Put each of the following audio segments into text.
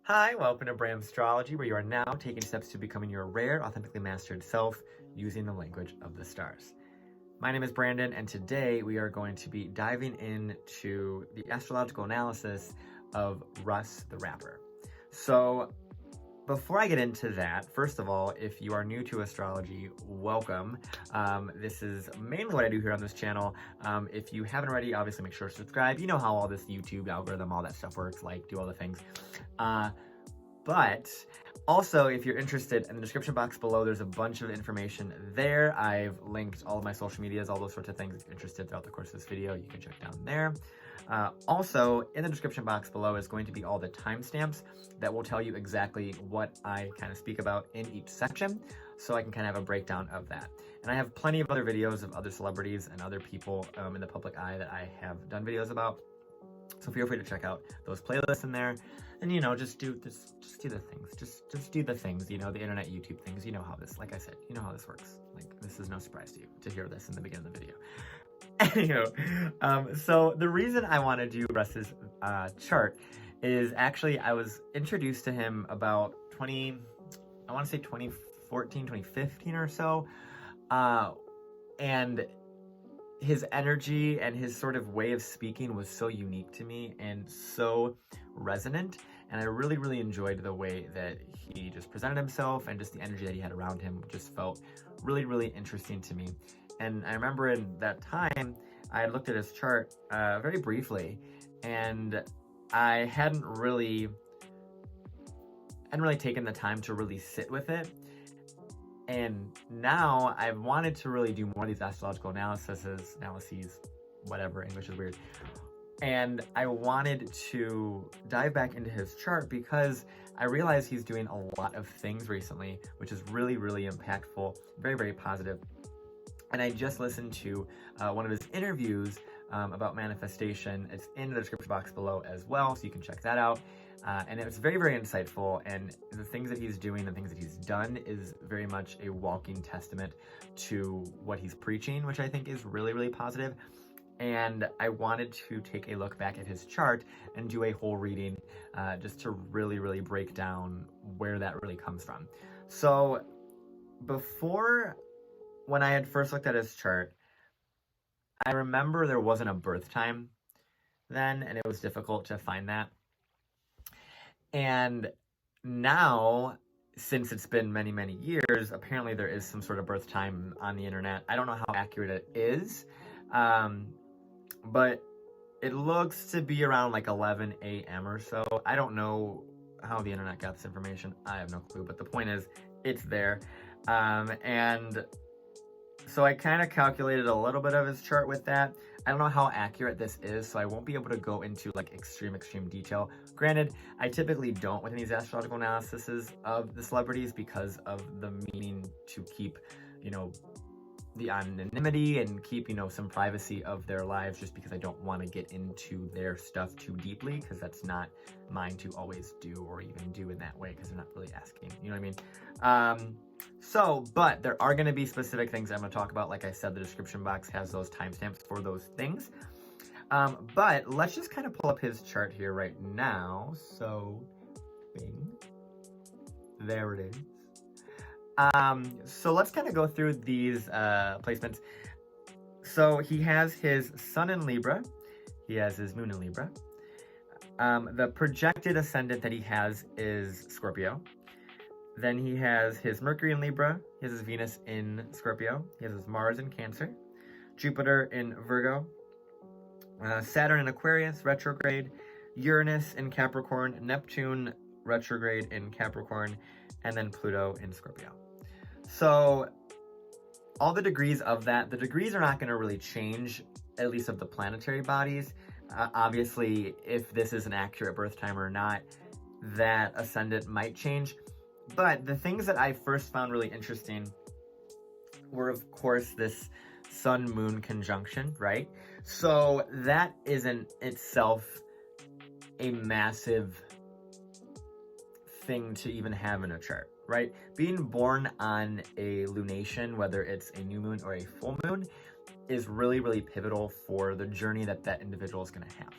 Hi, welcome to BRAMstrology, where you are now taking steps to becoming your rare, authentically mastered self using the language of the stars. My name is Brandon, and today we are going to be diving into the astrological analysis of Russ the rapper. So, before I get into that, first of all, if you are new to astrology, welcome. This is mainly what I do here on this channel. If you haven't already, obviously make sure to subscribe. You know how all this YouTube algorithm, all that stuff works, like do all the things. But also, if you're interested, in the description box below, there's a bunch of information there. I've linked all of my social medias, all those sorts of things. If you're interested throughout the course of this video, you can check down there. Also, in the description box below is going to be all the timestamps that will tell you exactly what I kind of speak about in each section, so I can kind of have a breakdown of that. And I have plenty of other videos of other celebrities and other people in the public eye that I have done videos about. So feel free to check out those playlists in there, and just do the things, just do the things, the internet, YouTube things. You know how this, like I said, you know how this works. Like, this is no surprise to you to hear this in the beginning of the video. Anywho, so the reason I want to do Russ's chart is actually I was introduced to him about 2014, 2015 or so, and his energy and his sort of way of speaking was so unique to me and so resonant, and I really, really enjoyed the way that he just presented himself, and just the energy that he had around him just felt really, really interesting to me. And I remember in that time, I had looked at his chart very briefly, and I hadn't really taken the time to really sit with it. And now I've wanted to really do more of these astrological analyses, whatever, English is weird. And I wanted to dive back into his chart because I realized he's doing a lot of things recently, which is really, really impactful, very, very positive. And I just listened to one of his interviews about manifestation. It's in the description box below as well, so you can check that out. And it was very, very insightful, and the things that he's doing and things that he's done is very much a walking testament to what he's preaching, which I think is really, really positive. And I wanted to take a look back at his chart and do a whole reading just to really, really break down where that really comes from. So when I had first looked at his chart, I remember there wasn't a birth time then, and it was difficult to find that. And now, since it's been many, many years, apparently there is some sort of birth time on the internet. I don't know how accurate it is, but it looks to be around like 11 a.m. or so. I don't know how the internet got this information. I have no clue, but the point is, it's there. And so I kind of calculated a little bit of his chart with that. I don't know how accurate this is, so I won't be able to go into like extreme detail. Granted, I typically don't with these astrological analyses of the celebrities because of the meaning to keep, the anonymity and keep, some privacy of their lives, just because I don't want to get into their stuff too deeply, because that's not mine to always do or even do in that way, because they're not really asking, you know what I mean? But there are going to be specific things I'm going to talk about. Like I said, the description box has those timestamps for those things. But let's just kind of pull up his chart here right now. So, bing. There it is. So let's kind of go through these placements. So he has his sun in Libra. He has his moon in Libra. The projected ascendant that he has is Scorpio. Then he has his Mercury in Libra, he has his Venus in Scorpio, he has his Mars in Cancer, Jupiter in Virgo, Saturn in Aquarius, retrograde, Uranus in Capricorn, Neptune retrograde in Capricorn, and then Pluto in Scorpio. So all the degrees of that, the degrees are not going to really change, at least of the planetary bodies. Obviously, if this is an accurate birth time or not, that ascendant might change. But the things that I first found really interesting were, of course, this sun-moon conjunction, right? So that is in itself a massive thing to even have in a chart, right? Being born on a lunation, whether it's a new moon or a full moon, is really, really pivotal for the journey that that individual is going to have.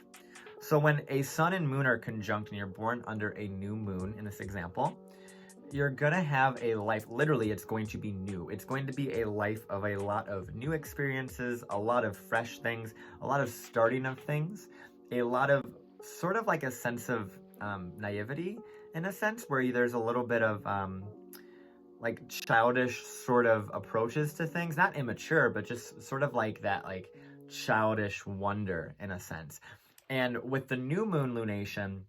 So when a sun and moon are conjunct and you're born under a new moon, in this example, you're gonna have a life, literally it's going to be new. It's going to be a life of a lot of new experiences, a lot of fresh things, a lot of starting of things, a lot of sort of like a sense of naivety, in a sense, where there's a little bit of like childish sort of approaches to things, not immature, but just sort of like that, like childish wonder in a sense. And with the new moon lunation,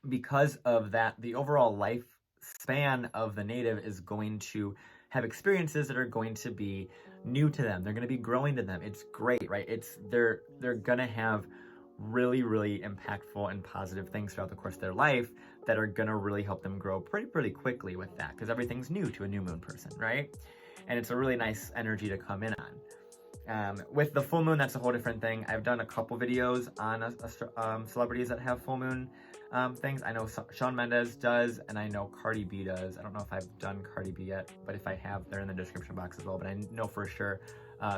because of that, the overall lifespan of the native is going to have experiences that are going to be new to them. They're going to be growing to them. It's great, right? They're going to have really, really impactful and positive things throughout the course of their life that are going to really help them grow pretty quickly with that, because everything's new to a new moon person, right? And it's a really nice energy to come in on. With the full moon, that's a whole different thing. I've done a couple videos on celebrities that have full moon things. I know Shawn Mendes does, and I know Cardi B does. I don't know if I've done Cardi B yet, but if I have, they're in the description box as well. But I know for sure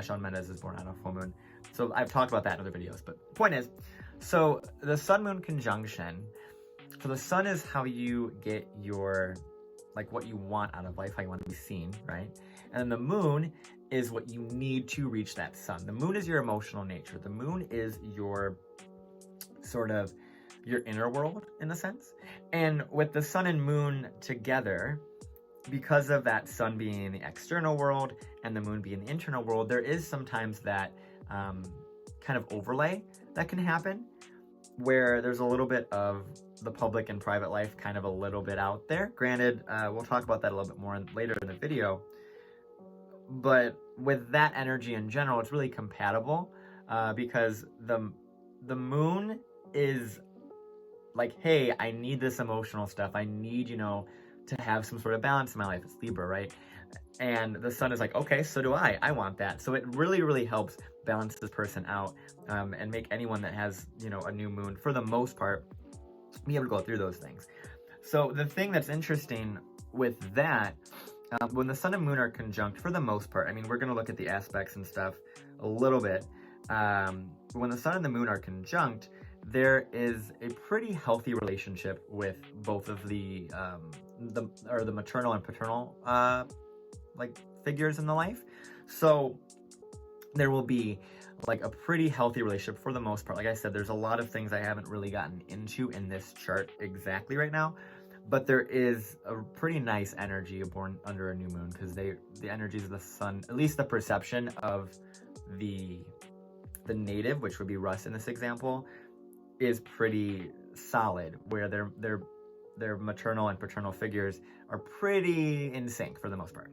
Shawn Mendes is born on a full moon. So I've talked about that in other videos. But point is, so the sun-moon conjunction, so the sun is how you get your, like what you want out of life, how you want to be seen, right? And then the moon is what you need to reach that sun. The moon is your emotional nature. The moon is your sort of your inner world, in a sense. And with the sun and moon together, because of that sun being in the external world and the moon being the internal world, there is sometimes that kind of overlay that can happen, where there's a little bit of the public and private life kind of a little bit out there. Granted, we'll talk about that a little bit more later in the video, but with that energy in general, it's really compatible because the moon is like, hey, I need this emotional stuff. I need, to have some sort of balance in my life. It's Libra, right? And the sun is like, okay, so do I. I want that. So it really, really helps balance this person out and make anyone that has, a new moon, for the most part, be able to go through those things. So the thing that's interesting with that, when the sun and moon are conjunct, for the most part, I mean, we're going to look at the aspects and stuff a little bit. When the sun and the moon are conjunct, there is a pretty healthy relationship with both of the maternal and paternal like figures in the life. So there will be like a pretty healthy relationship for the most part. Like I said, there's a lot of things I haven't really gotten into in this chart exactly right now, but there is a pretty nice energy born under a new moon, because the energies of the sun, at least the perception of the native, which would be Russ in this example, is pretty solid, where their maternal and paternal figures are pretty in sync for the most part.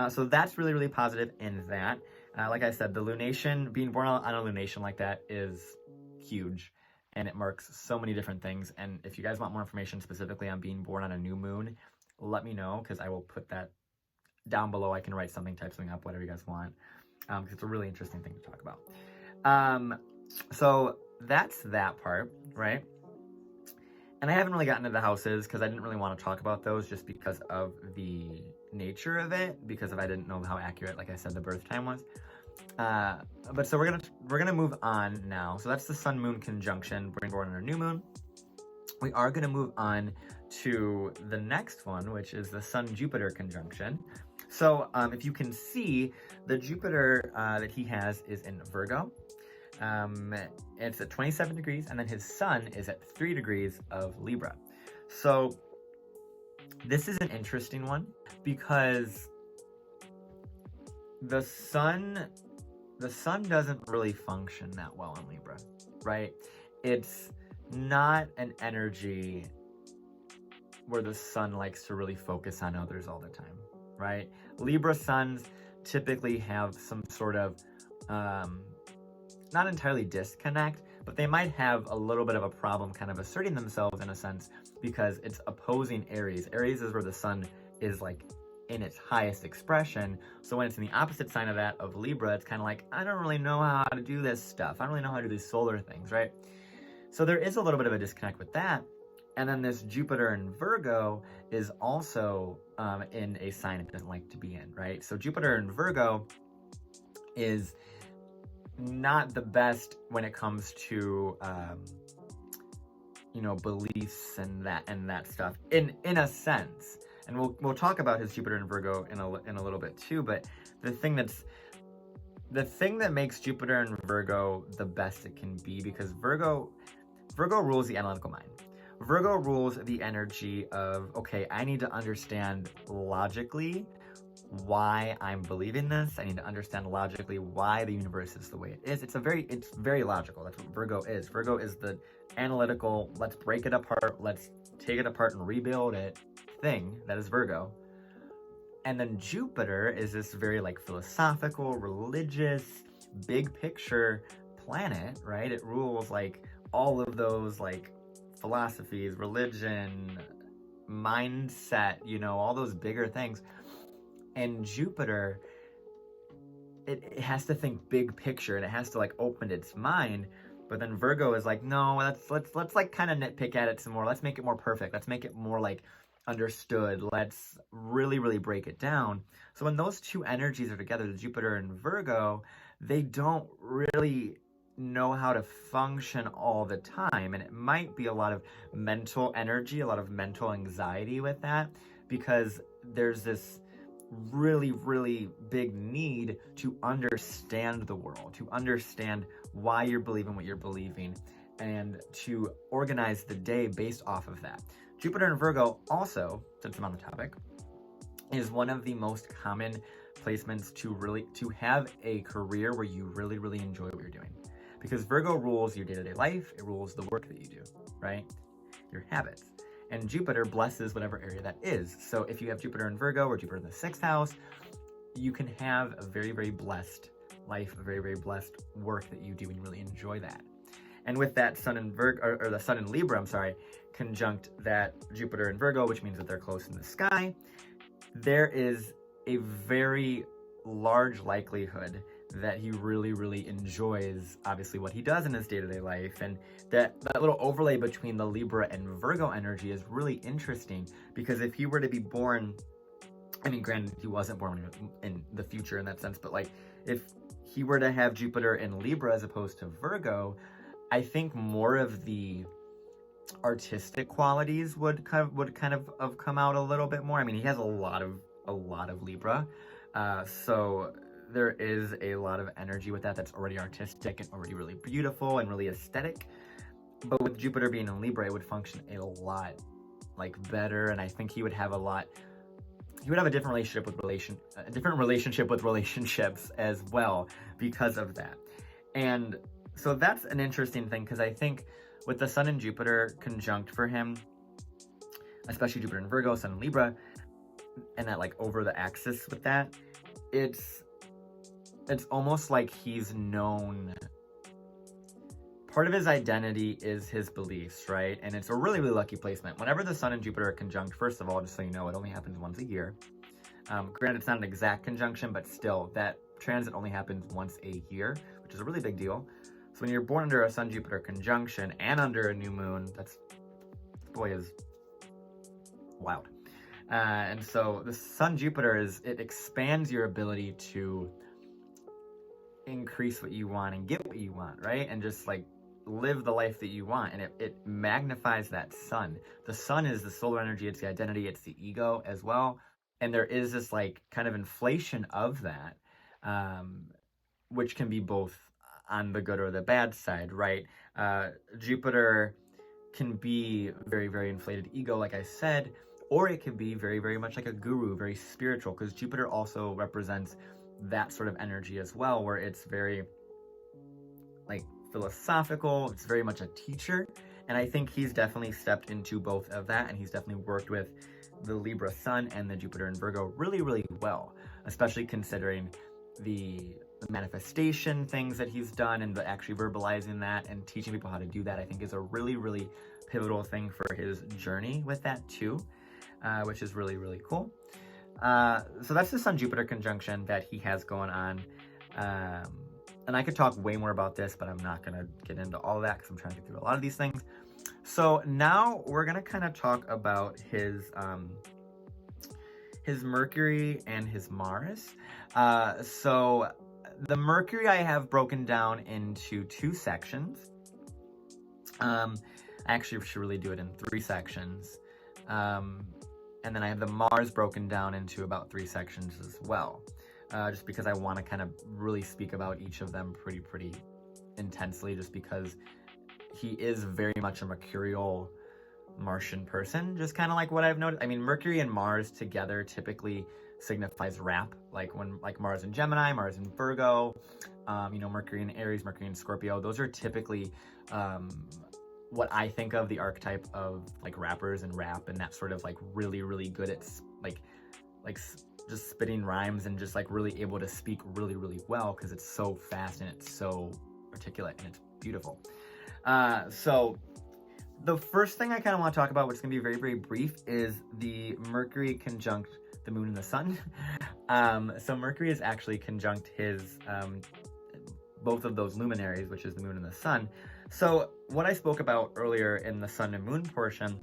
So that's really, really positive in that. Like I said, the lunation, being born on a lunation like that is huge, and it marks so many different things. And if you guys want more information specifically on being born on a new moon, let me know, because I will put that down below. I can write something, type something up, whatever you guys want, because it's a really interesting thing to talk about. So that's that part, right? And I haven't really gotten into the houses because I didn't really want to talk about those, just because of the nature of it, because I didn't know how accurate, like I said, the birth time was. But so we're gonna move on now. So that's the sun moon conjunction, being born on a new moon. We are gonna move on to the next one, which is the sun Jupiter conjunction. So if you can see, the Jupiter that he has is in Virgo. It's at 27 degrees, and then his sun is at 3 degrees of Libra. So this is an interesting one, because the sun doesn't really function that well in Libra, right? It's not an energy where the sun likes to really focus on others all the time, right? Libra suns typically have some sort of not entirely disconnect, but they might have a little bit of a problem kind of asserting themselves, in a sense, because it's opposing Aries. Aries is where the sun is like in its highest expression. So when it's in the opposite sign of that, of Libra, it's kind of like, I don't really know how to do this stuff. I don't really know how to do these solar things, right? So there is a little bit of a disconnect with that. And then this Jupiter in Virgo is also in a sign it doesn't like to be in, right? So Jupiter in Virgo is not the best when it comes to beliefs and that stuff in a sense. And we'll talk about his Jupiter in Virgo in a little bit too. But the thing that makes Jupiter in Virgo the best it can be, because Virgo rules the analytical mind. Virgo rules the energy of, okay, I need to understand logically why I'm believing this. I need to understand logically why the universe is the way it is. It's very logical. That's what Virgo is. Virgo is the analytical, let's break it apart, let's take it apart and rebuild it thing. That is Virgo. And then Jupiter is this very like philosophical, religious, big picture planet, right? It rules like all of those like philosophies, religion, mindset, all those bigger things. And Jupiter, it has to think big picture, and it has to like open its mind. But then Virgo is like, no, let's like kind of nitpick at it some more. Let's make it more perfect. Let's make it more like understood. Let's really, really break it down. So when those two energies are together, the Jupiter and Virgo, they don't really know how to function all the time. And it might be a lot of mental energy, a lot of mental anxiety with that, because there's this really, really big need to understand the world, to understand why you're believing what you're believing, and to organize the day based off of that. Jupiter in Virgo also, since I'm on the topic, is one of the most common placements to have a career where you really, really enjoy what you're doing. Because Virgo rules your day-to-day life, it rules the work that you do, right? Your habits. And Jupiter blesses whatever area that is. So if you have Jupiter in Virgo or Jupiter in the 6th house, you can have a very, very blessed life, a very, very blessed work that you do, and you really enjoy that. And with that Sun in Virgo, or the Sun in Libra, conjunct that Jupiter in Virgo, which means that they're close in the sky, there is a very large likelihood that he really, really enjoys, obviously, what he does in his day-to-day life. And that little overlay between the Libra and Virgo energy is really interesting, because if he were to be born, granted, he wasn't born in the future in that sense, but like, if he were to have Jupiter in Libra as opposed to Virgo, I think more of the artistic qualities would kind of have come out a little bit more. He has a lot of Libra, so there is a lot of energy with that's already artistic and already really beautiful and really aesthetic. But with Jupiter being in Libra, it would function a lot like better, and I think he would have a different relationship with relationships as well because of that. And so that's an interesting thing, because I think with the Sun and Jupiter conjunct for him, especially Jupiter in Virgo, Sun in Libra, and that like over the axis with that, it's almost like he's known, part of his identity is his beliefs, right? And it's a really, really lucky placement. Whenever the Sun and Jupiter are conjunct, first of all, just so you know, it only happens once a year. Granted, it's not an exact conjunction, but still, that transit only happens once a year, which is a really big deal. So when you're born under a Sun-Jupiter conjunction and under a new moon, is wild. And so the Sun-Jupiter it expands your ability to increase what you want and get what you want, right? And just like live the life that you want. And it magnifies that sun. The sun is the solar energy, it's the identity, it's the ego as well. And there is this like kind of inflation of that, which can be both on the good or the bad side, right? Jupiter can be very, very inflated ego, like I said, or it can be very, very much like a guru, very spiritual, because Jupiter also represents that sort of energy as well, where it's very like philosophical, it's very much a teacher. And I think he's definitely stepped into both of that, and he's definitely worked with the Libra Sun and the Jupiter in Virgo really, really well, especially considering the manifestation things that he's done, and the actually verbalizing that and teaching people how to do that, I think is a really, really pivotal thing for his journey with that too, which is really, really cool. So that's the Sun-Jupiter conjunction that he has going on. And I could talk way more about this, but I'm not going to get into all of that because I'm trying to get through a lot of these things. So now we're going to kind of talk about his Mercury and his Mars. So the Mercury I have broken down into two sections. I I actually should really do it in 3 sections. And then I have the Mars broken down into about 3 sections as well. Just because I want to kind of really speak about each of them pretty intensely, just because he is very much a mercurial Martian person, just kind of like what I've noticed. I mean, Mercury and Mars together typically signifies rap, like Mars in Gemini, Mars in Virgo, Mercury in Aries, Mercury in Scorpio. Those are typically what I think of the archetype of like rappers and rap, and that sort of like really good at like just spitting rhymes and just like really able to speak really well, because it's so fast and it's so articulate and it's beautiful. So the first thing I kind of want to talk about, which is going to be very brief, is the Mercury conjunct the moon and the sun. So Mercury is actually conjunct his both of those luminaries, which is the moon and the sun. So what I spoke about earlier in the sun and moon portion,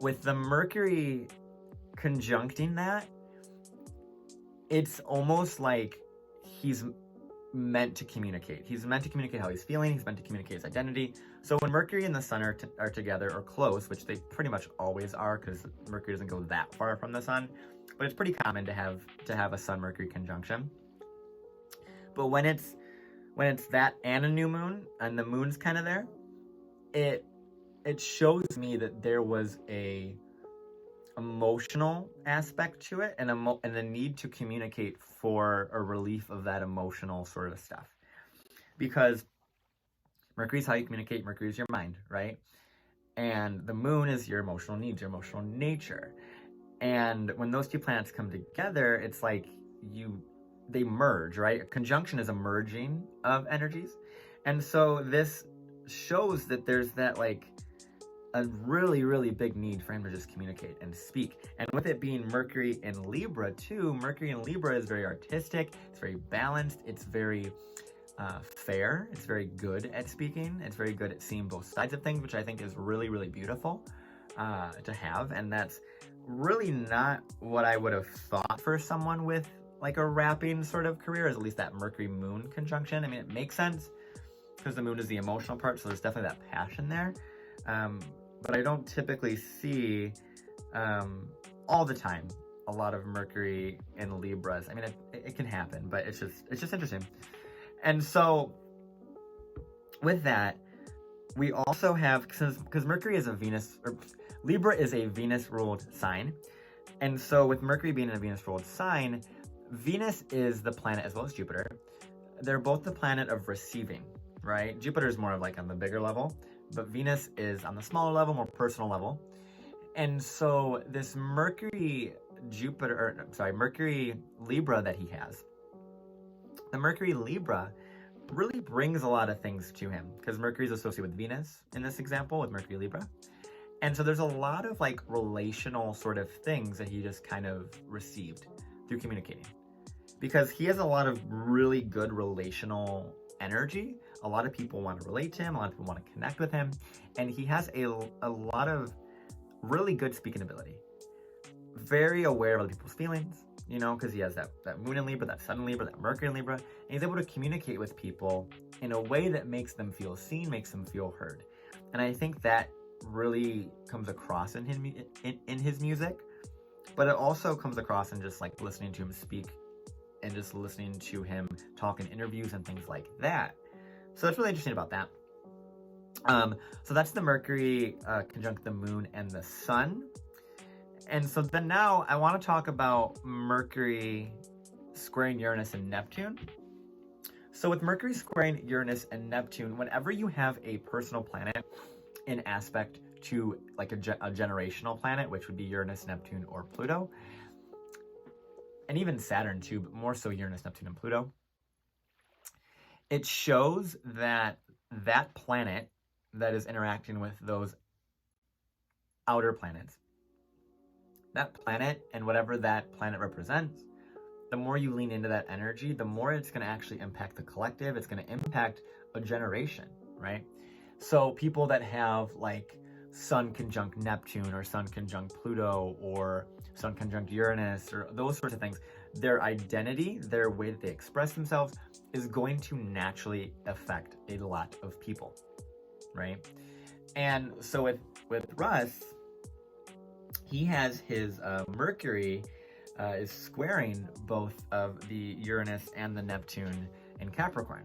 with the Mercury conjuncting that, it's almost like he's meant to communicate. He's meant to communicate how he's feeling. He's meant to communicate his identity. So when Mercury and the sun are together or close, which they pretty much always are, because Mercury doesn't go that far from the sun, but it's pretty common to have a sun-Mercury conjunction. But when it's that and a new moon, and the moon's kind of there, it shows me that there was a emotional aspect to it, and the need to communicate for a relief of that emotional sort of stuff. Because Mercury's how you communicate. Mercury's your mind, right? And the moon is your emotional needs, your emotional nature. And when those 2 planets come together, it's like they merge, right? A conjunction is a merging of energies. And so this shows that there's that like a really big need for him to just communicate and speak. And with it being Mercury in Libra too, Mercury in Libra is very artistic, it's very balanced, it's very fair, it's very good at speaking, it's very good at seeing both sides of things, which I think is really beautiful to have. And that's really not what I would have thought for someone with like a rapping sort of career, at least that Mercury moon conjunction. I mean, it makes sense because the moon is the emotional part, so there's definitely that passion there. But I don't typically see all the time a lot of Mercury in Libras. I mean, it can happen, but it's just interesting. And so with that, we also have, because Mercury is Libra is a Venus-ruled sign. And so with Mercury being in a Venus-ruled sign, Venus is the planet as well as Jupiter. They're both the planet of receiving, right? Jupiter is more of like on the bigger level, but Venus is on the smaller level, more personal level. And so this Mercury Libra that he has, the Mercury Libra really brings a lot of things to him, because Mercury is associated with Venus in this example, with Mercury Libra. And so there's a lot of like relational sort of things that he just kind of received through communicating, because he has a lot of really good relational energy. A lot of people want to relate to him, a lot of people want to connect with him, and he has a lot of really good speaking ability. Very aware of other people's feelings, because he has that moon in Libra, that sun in Libra, that Mercury in Libra, and he's able to communicate with people in a way that makes them feel seen, makes them feel heard. And I think that really comes across in his music, but it also comes across in just like listening to him speak and just listening to him talk in interviews and things like that. So that's really interesting about that. So that's the Mercury conjunct the moon and the sun. And so then now I want to talk about Mercury squaring Uranus and Neptune. So with Mercury squaring Uranus and Neptune, whenever you have a personal planet in aspect to like a generational planet, which would be Uranus, Neptune, or Pluto, and even Saturn too, but more so Uranus, Neptune, and Pluto, it shows that that planet that is interacting with those outer planets, that planet and whatever that planet represents, the more you lean into that energy, the more it's going to actually impact the collective. It's going to impact a generation, right? So people that have like Sun conjunct Neptune or Sun conjunct Pluto or Sun conjunct Uranus or those sorts of things, their identity, their way that they express themselves is going to naturally affect a lot of people, right? And so with Russ, he has his Mercury is squaring both of the Uranus and the Neptune in Capricorn.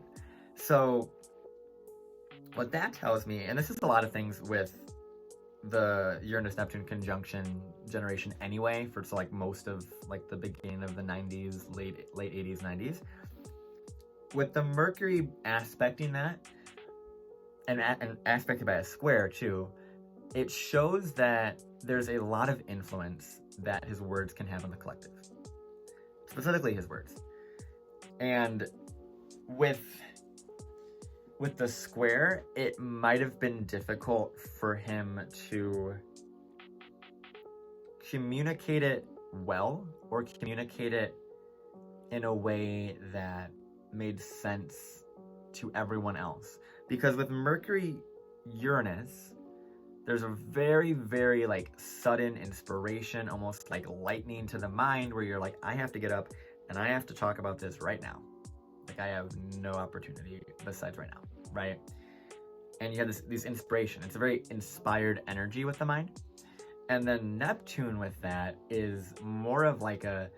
So what that tells me, and this is a lot of things with the Uranus-Neptune conjunction generation anyway, for so like most of like the beginning of the 90s, late 80s, 90s. With the Mercury aspecting that, and aspected by a square too, it shows that there's a lot of influence that his words can have on the collective. Specifically his words. And with the square, it might have been difficult for him to communicate it well, or communicate it in a way that made sense to everyone else. Because with Mercury Uranus, there's a very, very like sudden inspiration, almost like lightning to the mind, where you're like, I have to get up and I have to talk about this right now. Like I have no opportunity besides right now, right? And you have this inspiration. It's a very inspired energy with the mind. And then Neptune with that is more of like a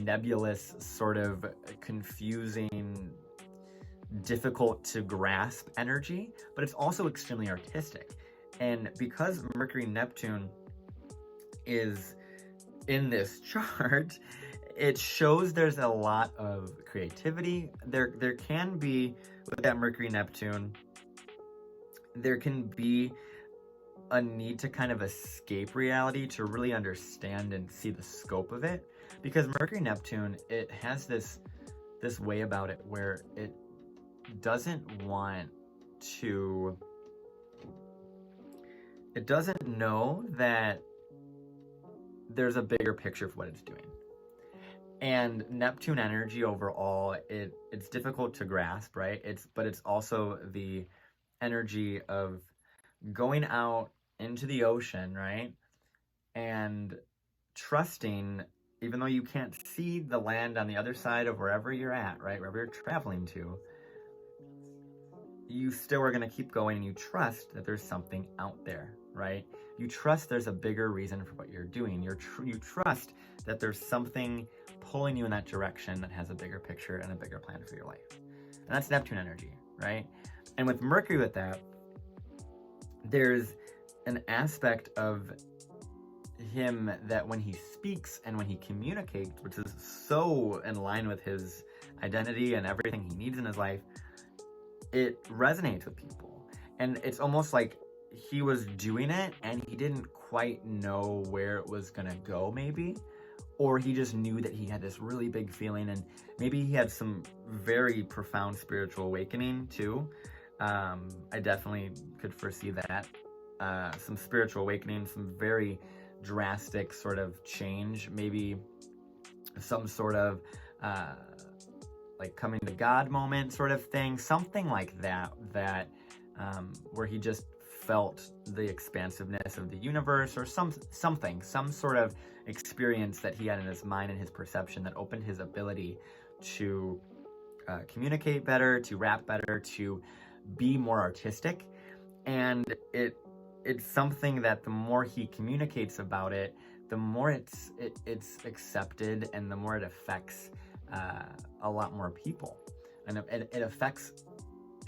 nebulous, sort of confusing, difficult to grasp energy, but it's also extremely artistic. And because Mercury Neptune is in this chart, it shows there's a lot of creativity. There can be, with that Mercury Neptune, there can be a need to kind of escape reality, to really understand and see the scope of it. Because Mercury Neptune, it has this way about it where it doesn't want to, it doesn't know that there's a bigger picture for what it's doing. And Neptune energy overall, it's difficult to grasp, right? But it's also the energy of going out into the ocean, right? And trusting, even though you can't see the land on the other side of wherever you're at, right? Wherever you're traveling to, you still are going to keep going, and you trust that there's something out there, right? You trust there's a bigger reason for what you're doing. You trust that there's something pulling you in that direction that has a bigger picture and a bigger plan for your life. And that's Neptune energy, right? And with Mercury with that, there's an aspect of him that when he speaks and when he communicates, which is so in line with his identity and everything he needs in his life, it resonates with people. And it's almost like he was doing it and he didn't quite know where it was gonna go, maybe. Or he just knew that he had this really big feeling, and maybe he had some very profound spiritual awakening too. I definitely could foresee that. Some spiritual awakening, some very drastic sort of change, maybe some sort of like coming to God moment sort of thing, something like that, where he just felt the expansiveness of the universe, or some sort of experience that he had in his mind and his perception that opened his ability to communicate better, to rap better, to be more artistic. And it's something that the more he communicates about it, the more it's accepted, and the more it affects a lot more people, and it affects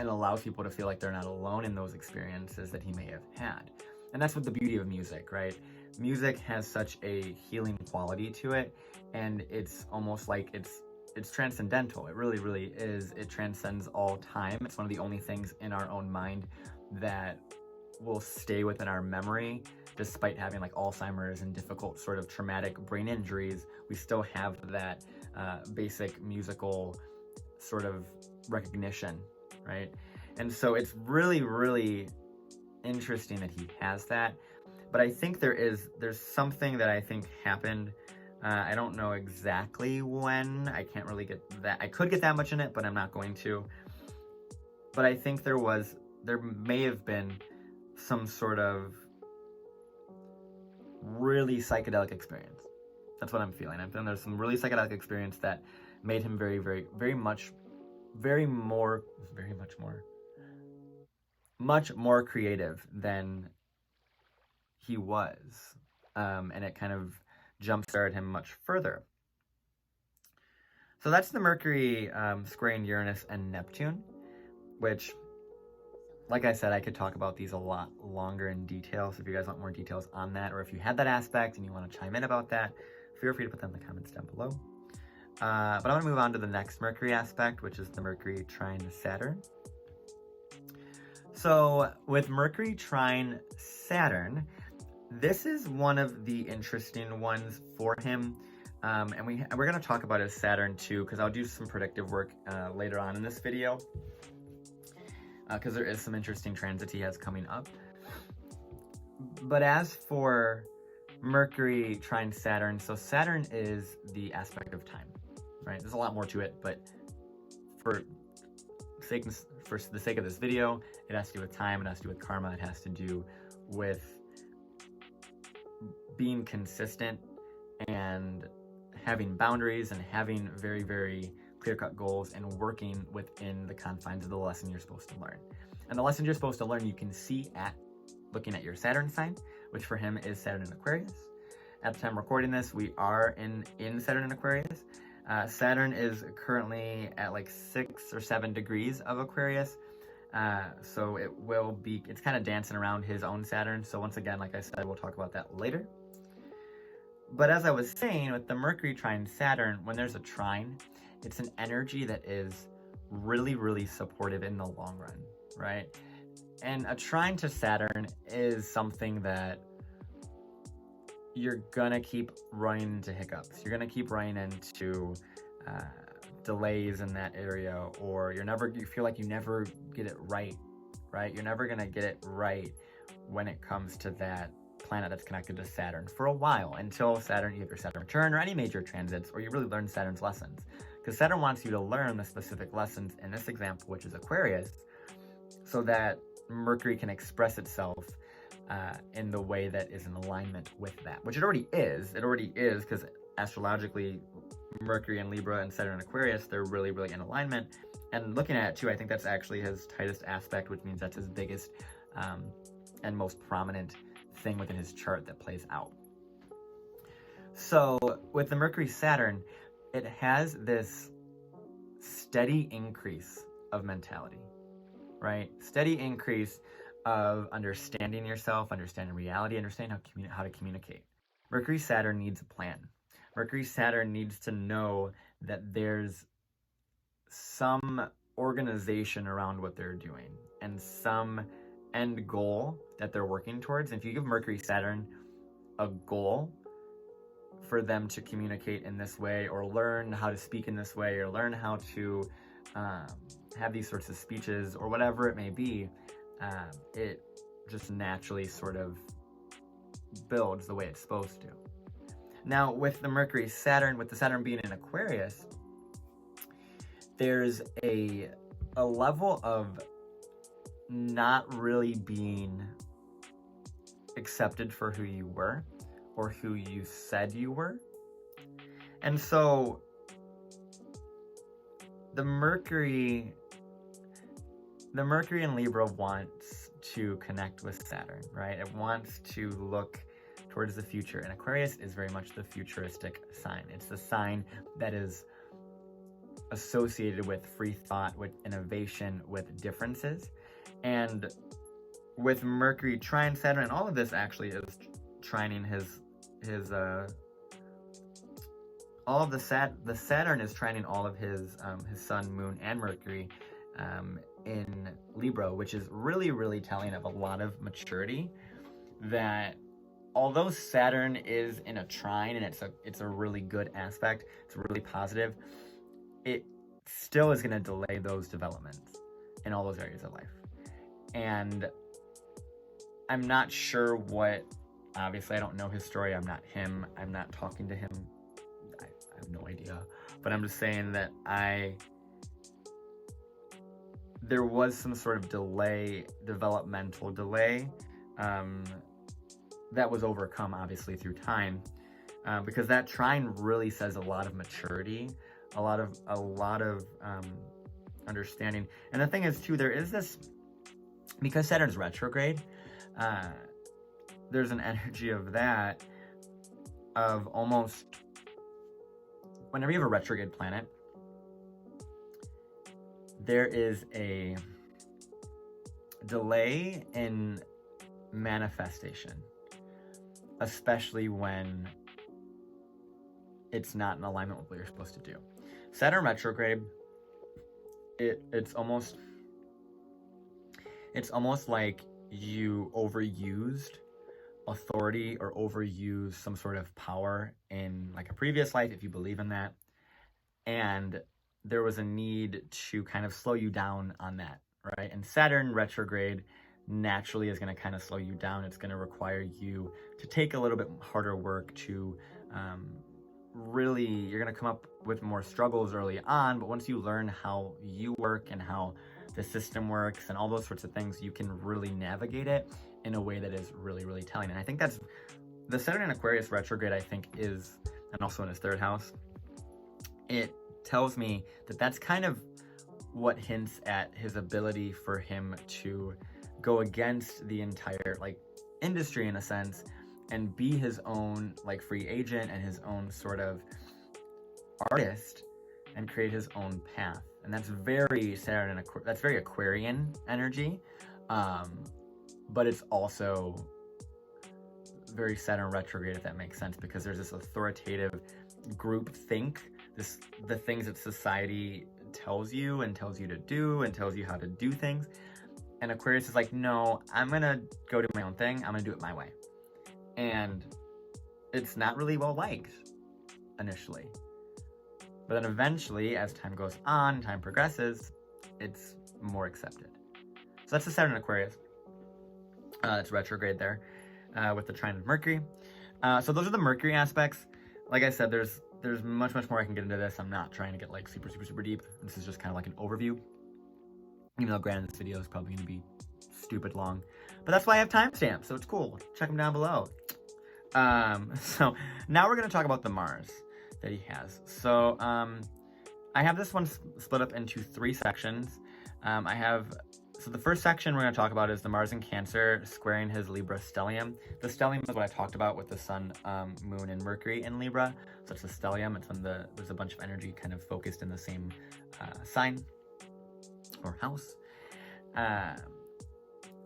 and allows people to feel like they're not alone in those experiences that he may have had. And that's what the beauty of music, right? Music has such a healing quality to it, and it's almost like it's transcendental. It really, really is. It transcends all time. It's one of the only things in our own mind that will stay within our memory, despite having like Alzheimer's and difficult sort of traumatic brain injuries. We still have that basic musical sort of recognition, right? And so it's really, really interesting that he has that. But I think there's something that I think happened. I don't know exactly when. I can't really get that. I could get that much in it, but I'm not going to. But I think there may have been some sort of really psychedelic experience. That's what I'm feeling. I'm feeling there's some really psychedelic experience that made him very, very, very much more much more creative than he was. And it kind of jump-started him much further. So that's the Mercury squaring Uranus and Neptune, which, like I said, I could talk about these a lot longer in detail. So if you guys want more details on that, or if you had that aspect and you want to chime in about that, feel free to put them in the comments down below. But I'm going to move on to the next Mercury aspect, which is the Mercury trine Saturn. So with Mercury trine Saturn, this is one of the interesting ones for him. And we're going to talk about his Saturn too, because I'll do some predictive work later on in this video, because there is some interesting transits he has coming up. But as for Mercury trine Saturn, so Saturn is the aspect of time, right? There's a lot more to it, but for the sake of this video, it has to do with time, it has to do with karma, it has to do with being consistent and having boundaries and having very, very clear-cut goals and working within the confines of the lesson you're supposed to learn. And the lesson you're supposed to learn, you can see at looking at your Saturn sign, which for him is Saturn in Aquarius. At the time recording this, we are in Saturn in Aquarius. Saturn is currently at like 6 or 7 degrees of Aquarius. So it's kind of dancing around his own Saturn. So once again, like I said, we'll talk about that later. But as I was saying, with the Mercury trine Saturn, when there's a trine, it's an energy that is really, really supportive in the long run, right? And a trine to Saturn is something that you're gonna keep running into hiccups. You're gonna keep running into delays in that area, or you feel like you never get it right? You're never gonna get it right when it comes to that planet that's connected to Saturn for a while, until Saturn, either Saturn return or any major transits, or you really learn Saturn's lessons. Because Saturn wants you to learn the specific lessons in this example, which is Aquarius, so that Mercury can express itself in the way that is in alignment with that, which it already is. It already is, because astrologically, Mercury and Libra and Saturn and Aquarius, they're really, really in alignment. And looking at it too, I think that's actually his tightest aspect, which means that's his biggest and most prominent thing within his chart that plays out. So with the Mercury Saturn, it has this steady increase of mentality, right? Steady increase of understanding yourself, understanding reality, understanding how to communicate. Mercury Saturn needs a plan. Mercury Saturn needs to know that there's some organization around what they're doing and some end goal that they're working towards. And if you give Mercury Saturn a goal for them to communicate in this way, or learn how to speak in this way, or learn how to have these sorts of speeches, or whatever it may be, it just naturally sort of builds the way it's supposed to. Now, with the Mercury Saturn, with the Saturn being in Aquarius, there's a level of not really being accepted for who you were, or who you said you were. And so the Mercury in Libra wants to connect with Saturn, right? It wants to look towards the future. And Aquarius is very much the futuristic sign. It's the sign that is associated with free thought, with innovation, with differences. And with Mercury trine Saturn, and all of this actually is trining the Saturn is trining all of his Sun, Moon, and Mercury in Libra, which is really, really telling of a lot of maturity. That although Saturn is in a trine and it's a really good aspect, it's really positive, it still is going to delay those developments in all those areas of life. And I'm not sure obviously I don't know his story, I'm not him, I'm not talking to him, I have no idea, but I'm just saying that there was some sort of developmental delay, that was overcome obviously through time, because that trine really says a lot of maturity, a lot of understanding. And the thing is too, there is because Saturn's retrograde, there's an energy of that, of almost, whenever you have a retrograde planet, there is a delay in manifestation, especially when it's not in alignment with what you're supposed to do. Saturn retrograde, it's almost like you overused authority or overused some sort of power in like a previous life, if you believe in that, and there was a need to kind of slow you down on that, right? And Saturn retrograde naturally is going to kind of slow you down. It's going to require you to take a little bit harder work to really, you're going to come up with more struggles early on, but once you learn how you work and how the system works and all those sorts of things, you can really navigate it in a way that is really, really telling. And I think that's the Saturn in Aquarius retrograde, I think, is, and also in his third house, it tells me that that's kind of what hints at his ability for him to go against the entire like industry in a sense and be his own like free agent and his own sort of artist and create his own path. And that's very Saturn and that's very Aquarian energy, but it's also very Saturn retrograde, if that makes sense, because there's this authoritative group think, the things that society tells you to do and tells you how to do things. And Aquarius is like, no, I'm gonna go do my own thing. I'm gonna do it my way. And it's not really well liked initially. But then eventually, as time goes on, time progresses, it's more accepted. So that's the Saturn in Aquarius. It's retrograde there with the trine of Mercury. So those are the Mercury aspects. Like I said, there's much more I can get into this. I'm not trying to get like super deep. This is just kind of like an overview. Even though granted this video is probably going to be stupid long. But that's why I have timestamps, so it's cool. Check them down below. So now we're going to talk about the Mars that he has. So I have this one split up into 3 sections. So the first section we're going to talk about is the Mars in Cancer squaring his Libra stellium. The stellium is what I talked about with the Sun, Moon, and Mercury in Libra. So it's the stellium. It's when there's a bunch of energy kind of focused in the same sign or house.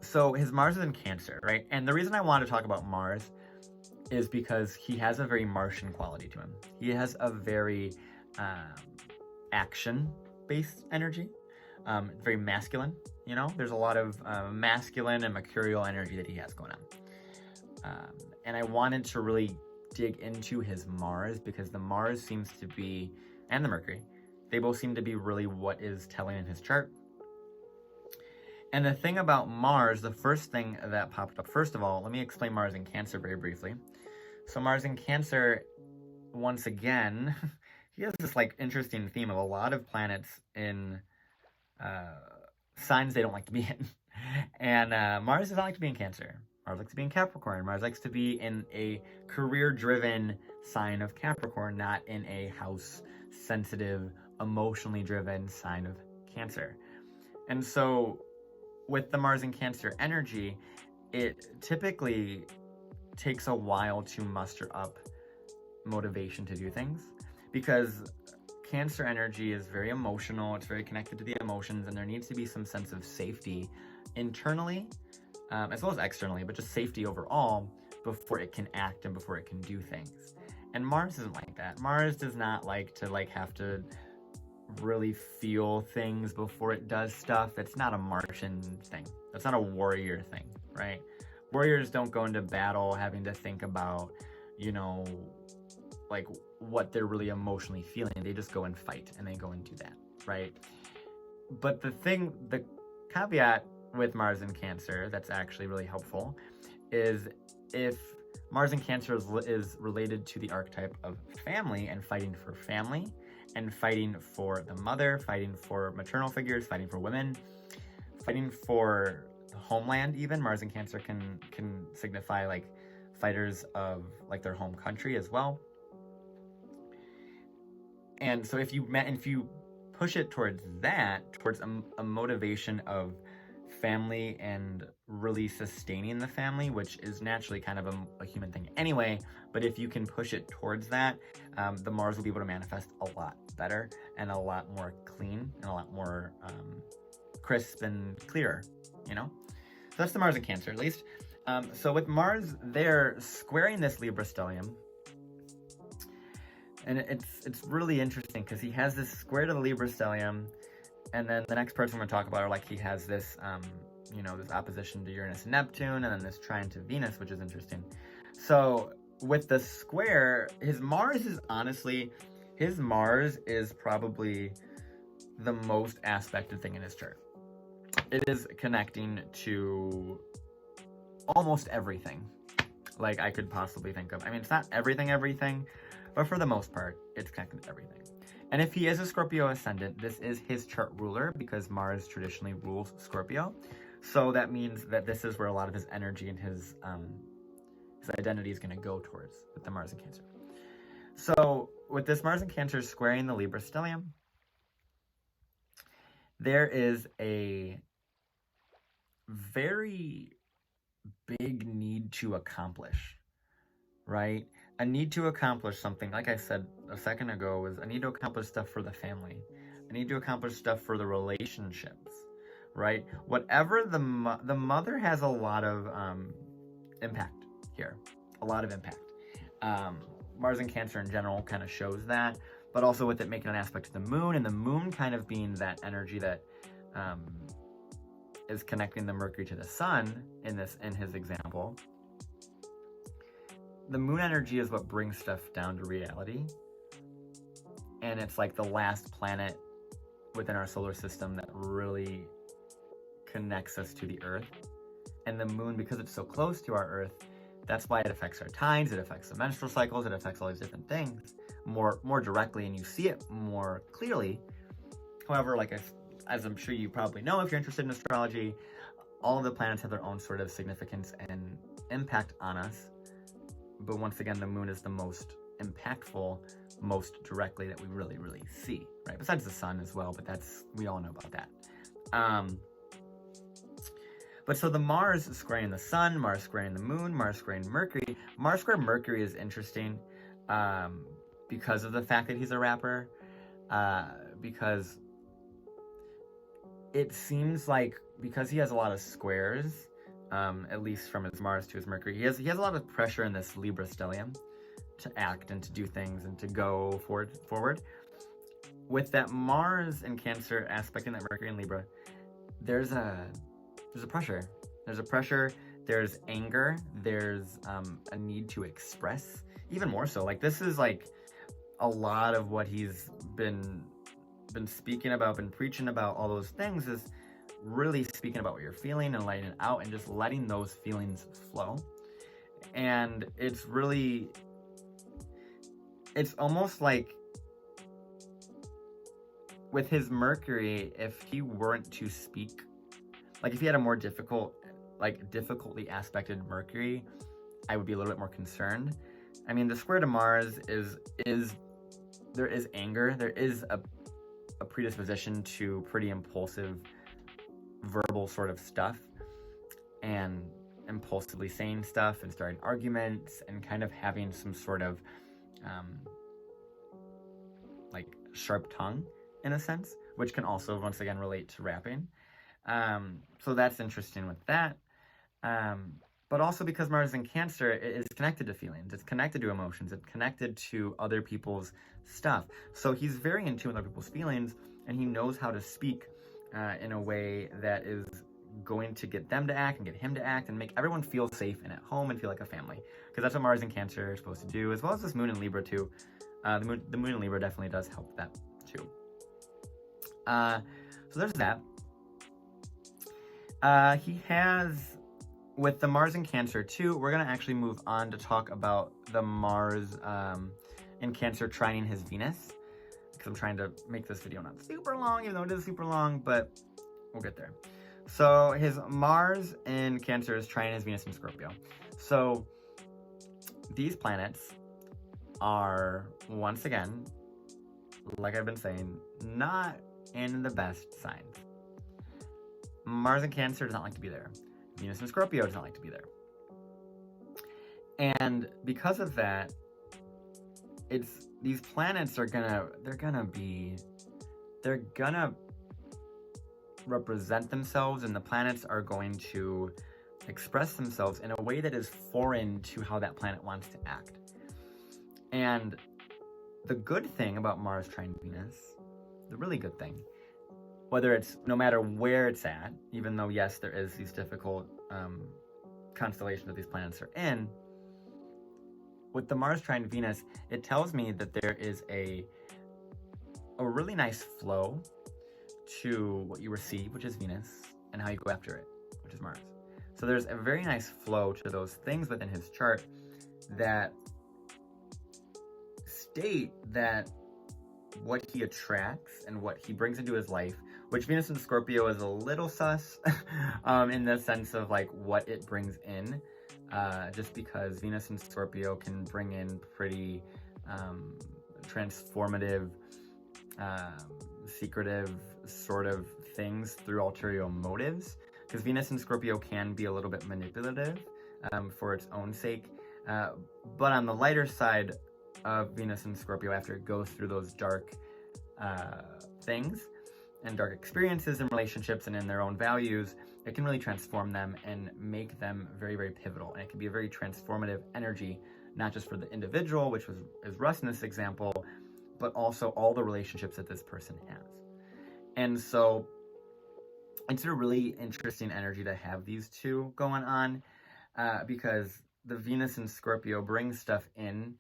So his Mars is in Cancer, right? And the reason I want to talk about Mars is because he has a very Martian quality to him. He has a very action-based energy, very masculine, you know? There's a lot of masculine and mercurial energy that he has going on. And I wanted to really dig into his Mars because the Mars seems to be, and the Mercury, they both seem to be really what is telling in his chart. And the thing about Mars, the first thing that popped up, first of all, let me explain Mars in Cancer very briefly. So Mars in Cancer, once again, he has this like interesting theme of a lot of planets in signs they don't like to be in. And Mars does not like to be in Cancer. Mars likes to be in Capricorn. Mars likes to be in a career-driven sign of Capricorn, not in a house-sensitive, emotionally driven sign of Cancer. And so with the Mars in Cancer energy, it typically takes a while to muster up motivation to do things because Cancer energy is very emotional. It's very connected to the emotions, and there needs to be some sense of safety internally as well as externally, but just safety overall before it can act and before it can do things. And Mars isn't like that. Mars does not like to have to really feel things before it does stuff. That's not a Martian thing. That's not a warrior thing, right? Warriors don't go into battle having to think about, you know, like what they're really emotionally feeling. They just go and fight and they go and do that, right? But the caveat with Mars in Cancer that's actually really helpful is if Mars in Cancer is related to the archetype of family and fighting for family and fighting for the mother, fighting for maternal figures, fighting for women, fighting for the homeland even. Mars in Cancer can signify like fighters of like their home country as well. And so if you push it towards that, towards a motivation of family and really sustaining the family, which is naturally kind of a human thing anyway. But if you can push it towards that, the Mars will be able to manifest a lot better and a lot more clean and a lot more crisp and clearer, you know? So that's the Mars in Cancer, at least. So with Mars, they're squaring this Libra stellium. And it's really interesting because he has this square to the Libra stellium, and then the next person we're going to talk about are like he has this, you know, this opposition to Uranus and Neptune, and then this trine to Venus, which is interesting. So with the square, his Mars is probably the most aspected thing in his chart. It is connecting to almost everything like I could possibly think of. I mean, it's not everything, but for the most part, it's connected to everything. And if he is a Scorpio ascendant, this is his chart ruler because Mars traditionally rules Scorpio. So that means that this is where a lot of his energy and his identity is going to go towards with the Mars in Cancer. So with this Mars in Cancer squaring the Libra stellium, there is a very big need to accomplish, right? A need to accomplish something, like I said a second ago, is a need to accomplish stuff for the family. I need to accomplish stuff for the relationships, right? Whatever the mother has a lot of impact here, a lot of impact. Mars in Cancer in general kind of shows that, but also with it making an aspect to the moon, and the moon kind of being that energy that is connecting the Mercury to the sun in his example. The moon energy is what brings stuff down to reality, and it's like the last planet within our solar system that really connects us to the Earth. And the moon, because it's so close to our Earth, that's why it affects our tides, it affects the menstrual cycles, it affects all these different things more directly, and you see it more clearly. However, like as I'm sure you probably know if you're interested in astrology, all of the planets have their own sort of significance and impact on us. But once again, the moon is the most impactful, most directly that we really, really see, right? Besides the sun as well, but we all know about that. But so the Mars squaring the sun, Mars squaring the moon, Mars squaring Mercury. Mars square Mercury is interesting because of the fact that he's a rapper, because it seems like because he has a lot of squares, at least from his Mars to his Mercury, he has a lot of pressure in this Libra stellium to act and to do things and to go forward. With that Mars in Cancer aspect in that Mercury in Libra, there's a pressure. There's a pressure. There's anger. There's a need to express, even more so. Like this is like a lot of what he's been speaking about, been preaching about. All those things is really speaking about what you're feeling and letting it out and just letting those feelings flow. And it's almost like with his Mercury, if he weren't to speak, like if he had a more difficultly aspected Mercury, I would be a little bit more concerned. I mean, the square to Mars is there is anger, there is a predisposition to pretty impulsive verbal sort of stuff and impulsively saying stuff and starting arguments and kind of having some sort of like sharp tongue in a sense, which can also once again relate to rapping. So that's interesting with that. But also because Mars in Cancer, it is connected to feelings, it's connected to emotions, it's connected to other people's stuff. So he's very in tune with other people's feelings, and he knows how to speak in a way that is going to get them to act and get him to act and make everyone feel safe and at home and feel like a family. Because that's what Mars in Cancer is supposed to do, as well as this moon in Libra too. The moon in Libra definitely does help that too. So there's that. He has, with the Mars in Cancer too, we're going to actually move on to talk about the Mars in Cancer trining his Venus, because I'm trying to make this video not super long, even though it is super long, but we'll get there. So his Mars in Cancer is trining his Venus in Scorpio. So these planets are, once again, like I've been saying, not in the best signs. Mars in Cancer does not like to be there. Venus in Scorpio does not like to be there. And because of that, these planets are gonna represent themselves, and the planets are going to express themselves in a way that is foreign to how that planet wants to act. And the good thing about Mars trine Venus, the really good thing, whether it's no matter where it's at, even though yes, there is these difficult constellations that these planets are in, with the Mars trine Venus, it tells me that there is a really nice flow to what you receive, which is Venus, and how you go after it, which is Mars. So there's a very nice flow to those things within his chart that state that what he attracts and what he brings into his life, which Venus in Scorpio is a little sus in the sense of like what it brings in, just because Venus in Scorpio can bring in pretty transformative, secretive sort of things through ulterior motives, because Venus in Scorpio can be a little bit manipulative for its own sake, but on the lighter side of Venus in Scorpio, after it goes through those dark things and dark experiences in relationships and in their own values, it can really transform them and make them very, very pivotal. And it can be a very transformative energy, not just for the individual, which is Russ in this example, but also all the relationships that this person has. And so it's a really interesting energy to have these two going on, because the Venus in Scorpio brings stuff in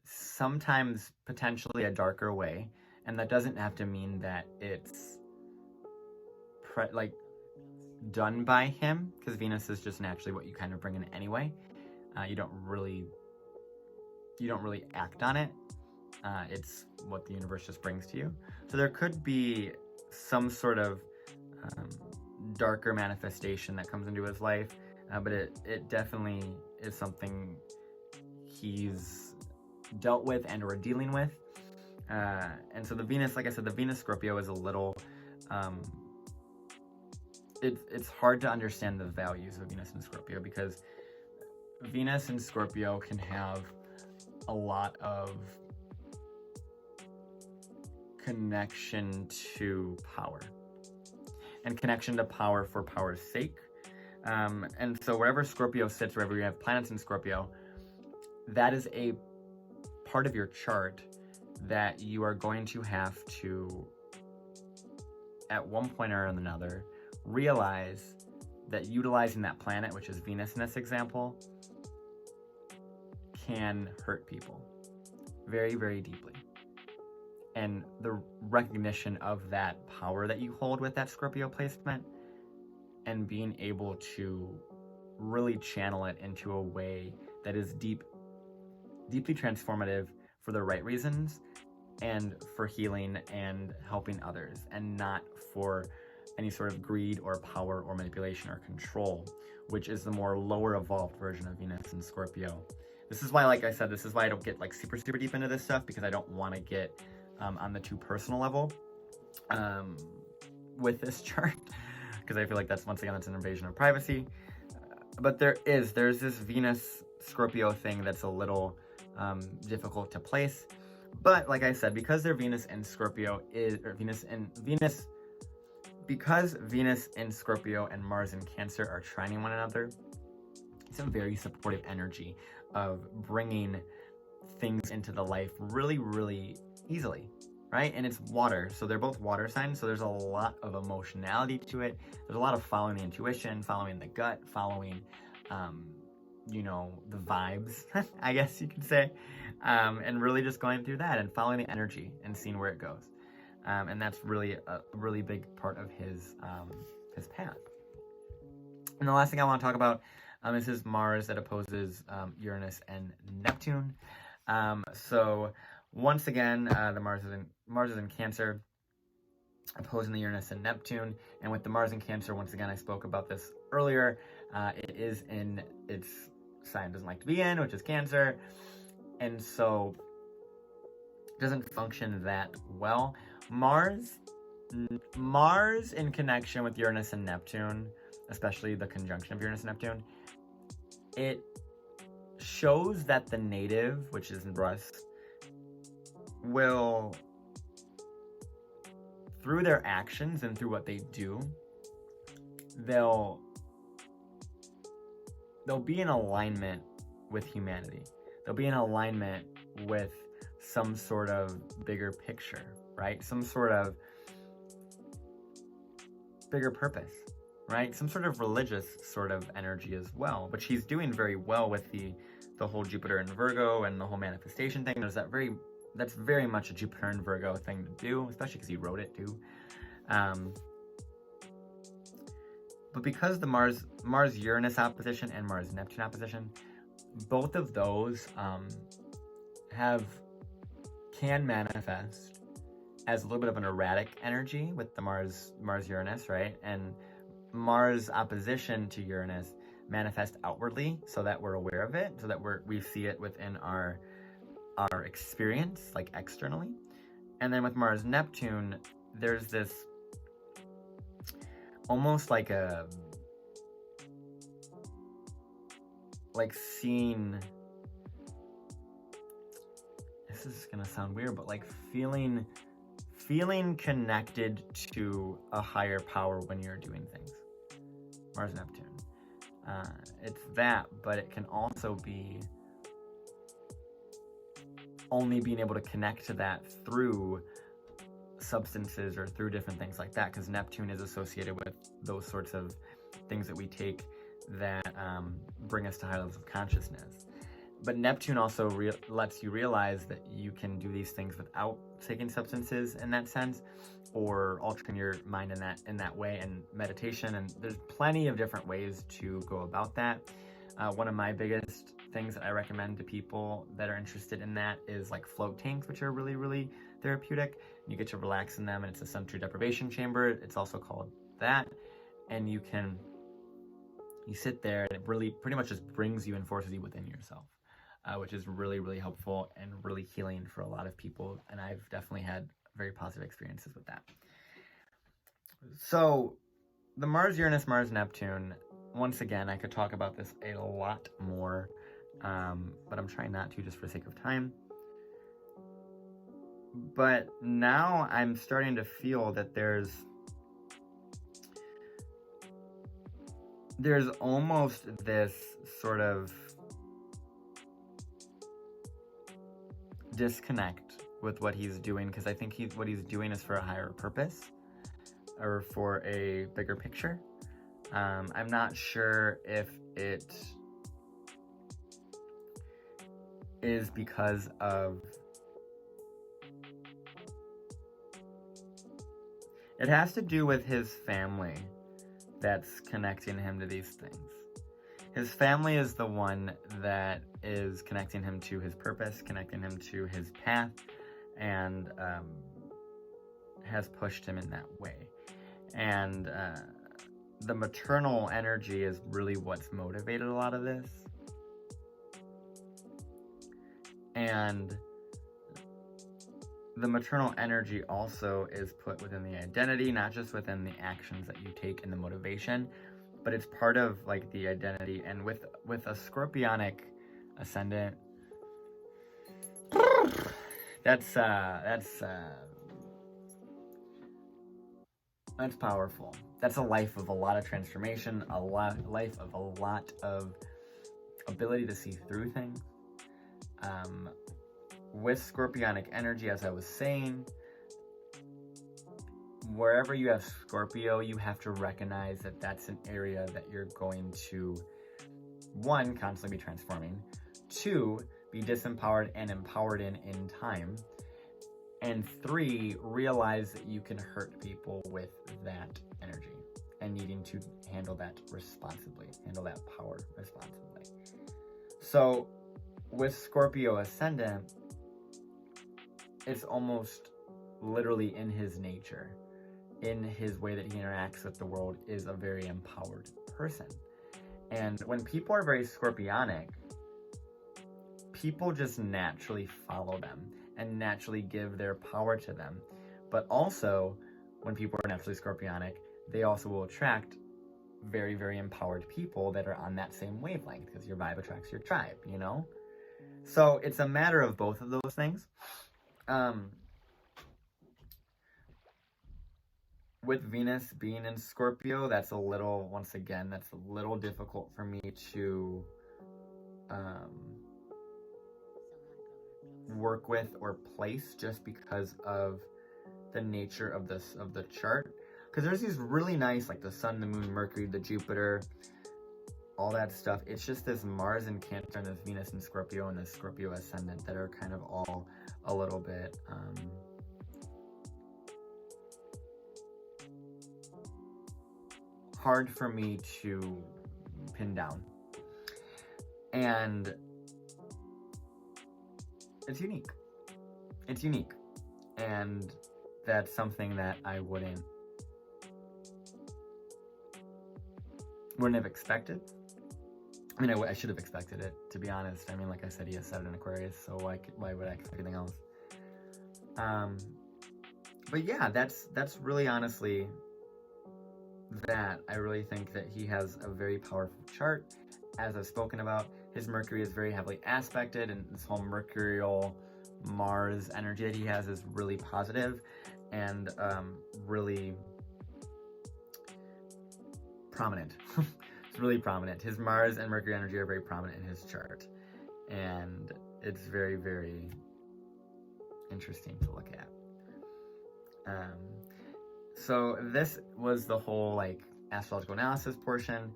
sometimes potentially a darker way, and that doesn't have to mean that it's done by him, because Venus is just naturally what you kind of bring in anyway. You don't really act on it. It's what the universe just brings to you. So there could be some sort of darker manifestation that comes into his life, but it definitely is something he's dealt with and or dealing with. And so the Venus, like I said, the Venus Scorpio is a little, it's hard to understand the values of Venus and Scorpio, because Venus and Scorpio can have a lot of connection to power, and connection to power for power's sake. And so wherever Scorpio sits, wherever you have planets in Scorpio, that is a part of your chart that you are going to have to, at one point or another, realize that utilizing that planet, which is Venus in this example, can hurt people very, very deeply. And the recognition of that power that you hold with that Scorpio placement, and being able to really channel it into a way that is deeply transformative for the right reasons, and for healing and helping others, and not for any sort of greed or power or manipulation or control, which is the more lower evolved version of Venus in Scorpio. This is why, like I said, this is why I don't get like super deep into this stuff, because I don't want to get on the too personal level with this chart, because I feel like that's, once again, that's an invasion of privacy. But there's this Venus Scorpio thing that's a little difficult to place. But like I said, because their Venus in Scorpio because Venus in Scorpio and Mars in Cancer are trining one another, it's a very supportive energy of bringing things into the life really, really easily, right? And it's water, so they're both water signs, so there's a lot of emotionality to it. There's a lot of following the intuition, following the gut, following the vibes, I guess you could say, and really just going through that and following the energy and seeing where it goes. And that's really a really big part of his path. And the last thing I want to talk about is his Mars that opposes Uranus and Neptune. So once again, the Mars is in Cancer, opposing the Uranus and Neptune. And with the Mars in Cancer, once again, I spoke about this earlier. It is in its sign doesn't like to be in, which is Cancer, and so doesn't function that well. Mars Mars in connection with Uranus and Neptune, especially the conjunction of Uranus and Neptune, it shows that the native, which is Russ, will, through their actions and through what they do, they'll be in alignment with humanity. They'll be in alignment with some sort of bigger picture, right? Some sort of bigger purpose, right? Some sort of religious sort of energy as well, which he's doing very well with the whole Jupiter and Virgo and the whole manifestation thing. There's that's very much a Jupiter and Virgo thing to do, especially because he wrote it too. But because the Mars-Uranus opposition and Mars-Neptune opposition, both of those can manifest as a little bit of an erratic energy with the Mars-Uranus, right? And Mars opposition to Uranus manifest outwardly so that we're aware of it, so that we see it within our experience, like externally. And then with Mars-Neptune, there's this almost like seeing, this is gonna sound weird, but like feeling connected to a higher power when you're doing things. Mars-Neptune. It's that, but it can also be only being able to connect to that through substances or through different things like that, because Neptune is associated with those sorts of things that we take that bring us to higher levels of consciousness. But Neptune also lets you realize that you can do these things without taking substances in that sense, or altering your mind in that way, and meditation, and there's plenty of different ways to go about that. One of my biggest things that I recommend to people that are interested in that is like float tanks, which are really, really therapeutic. You get to relax in them, and it's a sensory deprivation chamber. It's also called that. And you sit there, and it really pretty much just brings you and forces you within yourself, which is really, really helpful and really healing for a lot of people. And I've definitely had very positive experiences with that. So the Mars-Uranus, Mars-Neptune, once again, I could talk about this a lot more, but I'm trying not to, just for the sake of time. But now I'm starting to feel that there's almost this sort of disconnect with what he's doing, because I think what he's doing is for a higher purpose or for a bigger picture. I'm not sure if it is because of, it has to do with his family that's connecting him to these things. His family is the one that is connecting him to his purpose, connecting him to his path, and has pushed him in that way. And the maternal energy is really what's motivated a lot of this. And the maternal energy also is put within the identity, not just within the actions that you take and the motivation, but it's part of like the identity. And with a scorpionic ascendant, that's powerful. That's a life of a lot of transformation, life of a lot of ability to see through things. With scorpionic energy, as I was saying, wherever you have Scorpio, you have to recognize that that's an area that you're going to, one, constantly be transforming, two, be disempowered and empowered in time, and three, realize that you can hurt people with that energy and needing to handle that responsibly, handle that power responsibly. So with Scorpio ascendant, it's almost literally in his nature, in his way that he interacts with the world, is a very empowered person. And when people are very scorpionic, people just naturally follow them and naturally give their power to them. But also, when people are naturally scorpionic, they also will attract very, very empowered people that are on that same wavelength, because your vibe attracts your tribe, you know? So it's a matter of both of those things. With Venus being in Scorpio, that's a little, once again, that's a little difficult for me to work with or place, just because of the nature of the chart. Because there's these really nice, like the Sun, the Moon, Mercury, the Jupiter, all that stuff. It's just this Mars in Cancer and this Venus in Scorpio and this Scorpio ascendant that are kind of all a little bit hard for me to pin down. And it's unique. It's unique. And that's something that I wouldn't have expected. I mean, I should have expected it, to be honest. I mean, like I said, he has Saturn in Aquarius, so why would I expect anything else? But yeah, that's really honestly that. I really think that he has a very powerful chart. As I've spoken about, his Mercury is very heavily aspected, and this whole Mercurial Mars energy that he has is really positive and really prominent. It's really prominent. His Mars and Mercury energy are very prominent in his chart, and it's very, very interesting to look at. So this was the whole like astrological analysis portion.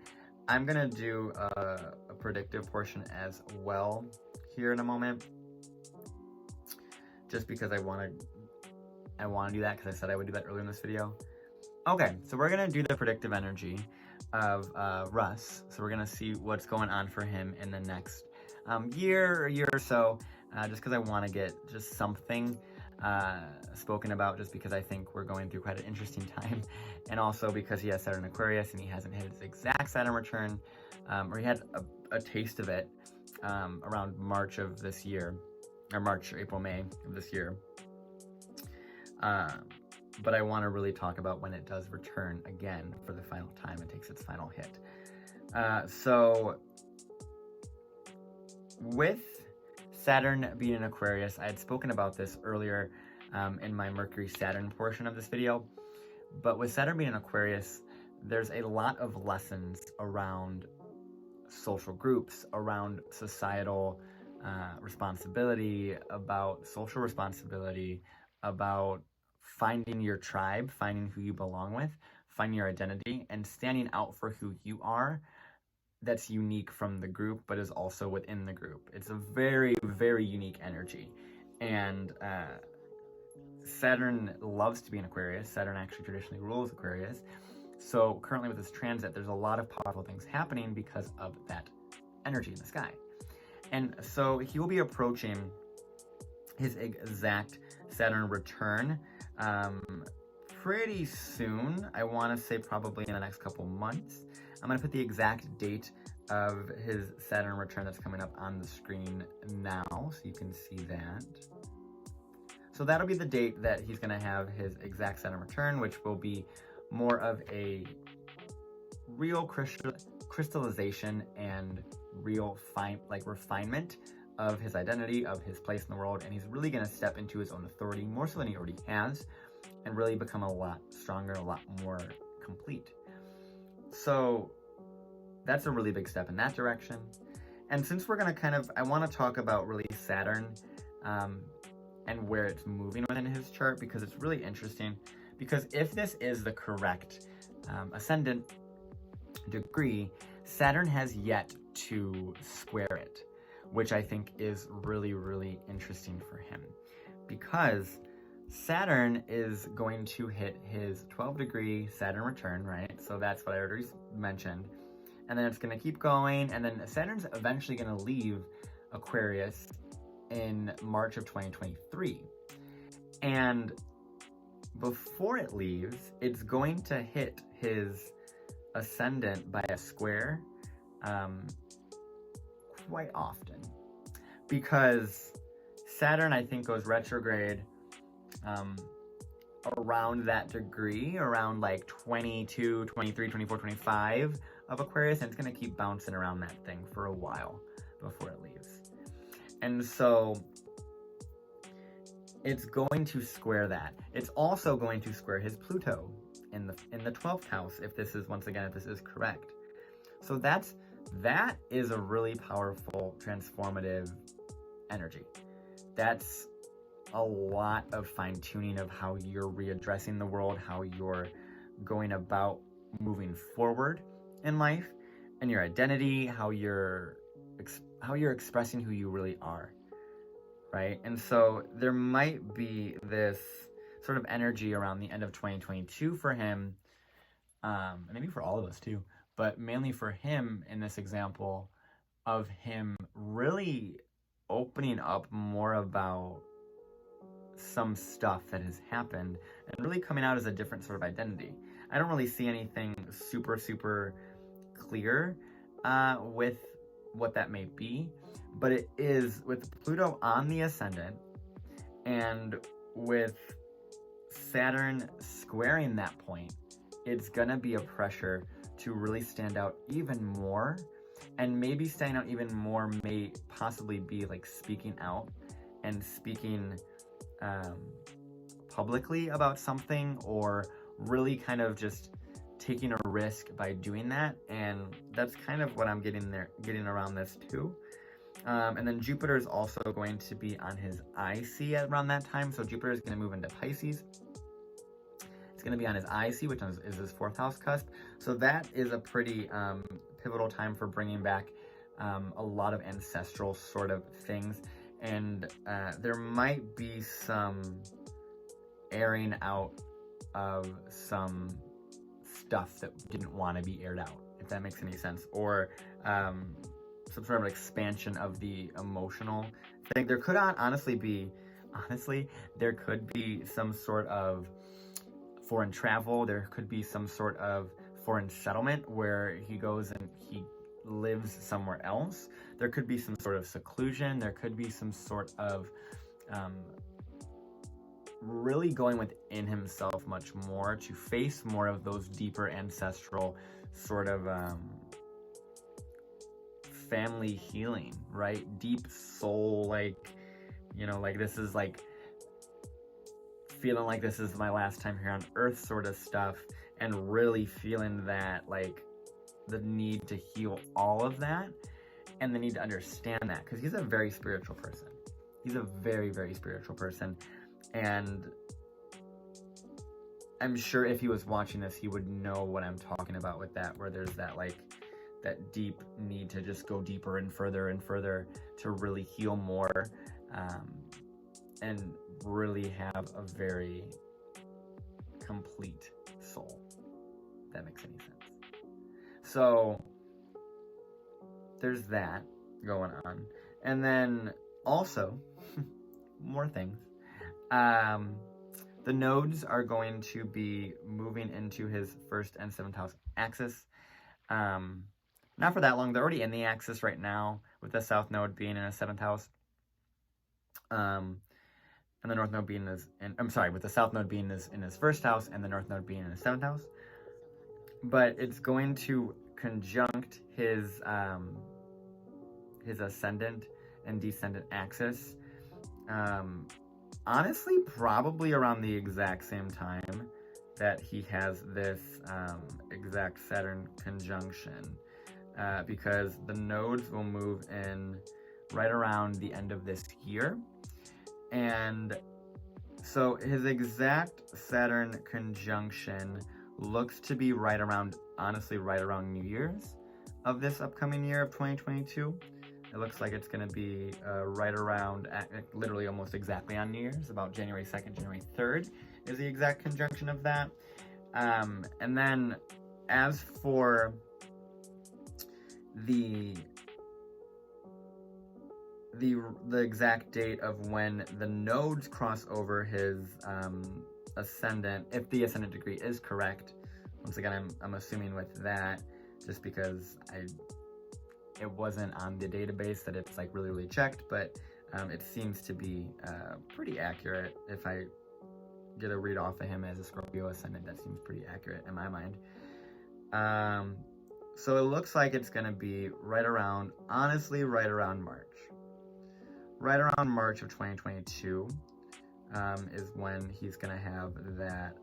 I'm gonna do a predictive portion as well here in a moment, just because I want to do that, because I said I would do that earlier in this video. Okay, so we're gonna do the predictive energy of Russ. So we're gonna see what's going on for him in the next year or so, just because I want to get just something spoken about, just because I think we're going through quite an interesting time, and also because he has Saturn in Aquarius and he hasn't hit his exact Saturn return, or he had a taste of it around March of this year, or March, April, May of this year. But I want to really talk about when it does return again for the final time. It takes its final hit. So with Saturn being in Aquarius, I had spoken about this earlier in my Mercury-Saturn portion of this video. But with Saturn being in Aquarius, there's a lot of lessons around social groups, around societal responsibility, about social responsibility, about finding your tribe, finding who you belong with, finding your identity, and standing out for who you are, that's unique from the group, but is also within the group. It's a very, very unique energy. And Saturn loves to be in Aquarius. Saturn actually traditionally rules Aquarius. So currently with this transit, there's a lot of powerful things happening because of that energy in the sky. And so he will be approaching his exact Saturn return pretty soon. I want to say probably in the next couple months. I'm going to put the exact date of his Saturn return that's coming up on the screen now, so you can see that. So that'll be the date that he's going to have his exact Saturn return, which will be more of a real crystallization and real refinement of his identity, of his place in the world, and he's really going to step into his own authority more so than he already has, and really become a lot stronger, a lot more complete. So that's a really big step in that direction. And since we're going to I want to talk about really Saturn and where it's moving within his chart, because it's really interesting. Because if this is the correct ascendant degree, Saturn has yet to square it, which I think is really, really interesting for him. Because Saturn is going to hit his 12-degree Saturn return, right? So that's what I already mentioned. And then it's going to keep going. And then Saturn's eventually going to leave Aquarius in March of 2023. And before it leaves, it's going to hit his ascendant by a square quite often. Because Saturn, I think, goes retrograde around that degree, around like 22, 23, 24, 25 of Aquarius, and it's going to keep bouncing around that thing for a while before it leaves. And so it's going to square that. It's also going to square his Pluto in the 12th house, if this is, once again, if this is correct. So that is a really powerful, transformative energy. That's a lot of fine-tuning of how you're readdressing the world, how you're going about moving forward in life, and your identity, how you're expressing who you really are, right? And so there might be this sort of energy around the end of 2022 for him, and maybe for all of us too, but mainly for him in this example of him really opening up more about some stuff that has happened and really coming out as a different sort of identity. I don't really see anything super, super clear with what that may be, but it is with Pluto on the ascendant and with Saturn squaring that point, it's gonna be a pressure to really stand out even more, and maybe standing out even more may possibly be like speaking out and speaking publicly about something, or really kind of just taking a risk by doing that. And that's kind of what I'm getting around this too. And then Jupiter is also going to be on his IC around that time. So Jupiter is going to move into Pisces. It's going to be on his IC, which is his 4th house cusp. So that is a pretty pivotal time for bringing back a lot of ancestral sort of things. And there might be some airing out of some stuff that didn't want to be aired out, if that makes any sense, or some sort of expansion of the emotional thing. There could there could be some sort of foreign travel. There could be some sort of foreign settlement where he goes and he lives somewhere else. There could be some sort of seclusion. There could be some sort of really going within himself much more to face more of those deeper ancestral sort of family healing, right? Deep soul, like, you know, like this is like feeling like this is my last time here on earth sort of stuff, and really feeling that, like, the need to heal all of that and the need to understand that, because he's a very spiritual person. He's a very, very spiritual person. And I'm sure if he was watching this, he would know what I'm talking about with that, where there's that, like, that deep need to just go deeper and further to really heal more, and really have a very complete soul, if that makes any sense. So there's that going on. And then also, more things. The nodes are going to be moving into his 1st and 7th house axis. Not for that long. They're already in the axis right now, with the south node being in his 7th house. And the north node being with the south node being in his 1st house and the north node being in his 7th house. But it's going to conjunct his ascendant and descendant axis. Honestly, probably around the exact same time that he has this exact Saturn conjunction, because the nodes will move in right around the end of this year. And so his exact Saturn conjunction looks to be right around New Year's of this upcoming year of 2022. It looks like it's going to be right around, literally almost exactly on New Year's, about January 2nd, January 3rd is the exact conjunction of that. And then as for the exact date of when the nodes cross over his ascendant, if the ascendant degree is correct, once again, I'm assuming with that, just because it wasn't on the database that it's like really checked, but it seems to be pretty accurate if I get a read off of him as a Scorpio ascendant. That seems pretty accurate in my mind. So it looks like it's going to be right around, honestly, right around March. Right around March of 2022 is when he's going to have that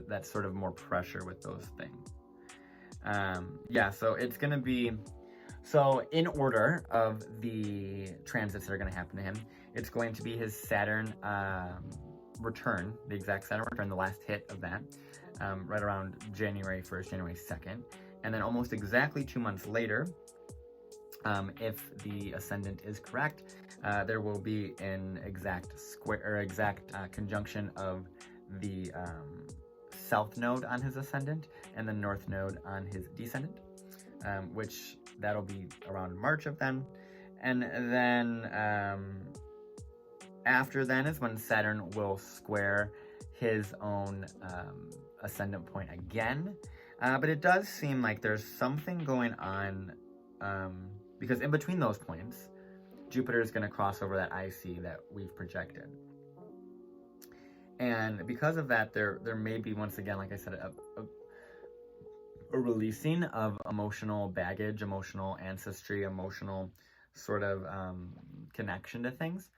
that sort of more pressure with those things. Yeah, so it's going to be, so in order of the transits that are going to happen to him, it's going to be his Saturn return, the exact Saturn return, the last hit of that, right around January 1st, January 2nd. And then almost exactly 2 months later, if the ascendant is correct, there will be an exact conjunction of the south node on his ascendant and the north node on his descendant, which that'll be around March of then. And then after then is when Saturn will square his own ascendant point again. But it does seem like there's something going on, because in between those points, Jupiter is going to cross over that IC that we've projected. And because of that, there may be, once again, like I said, a releasing of emotional baggage, emotional ancestry, emotional sort of connection to things,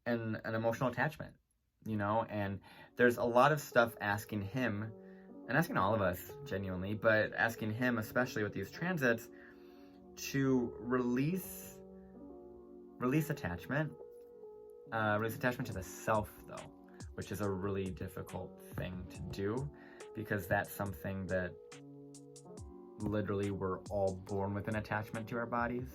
and an emotional attachment, you know? And there's a lot of stuff asking him, and asking all of us genuinely, but asking him, especially with these transits, to release attachment. Release attachment to the self, though, which is a really difficult thing to do, because that's something that literally we're all born with an attachment to our bodies.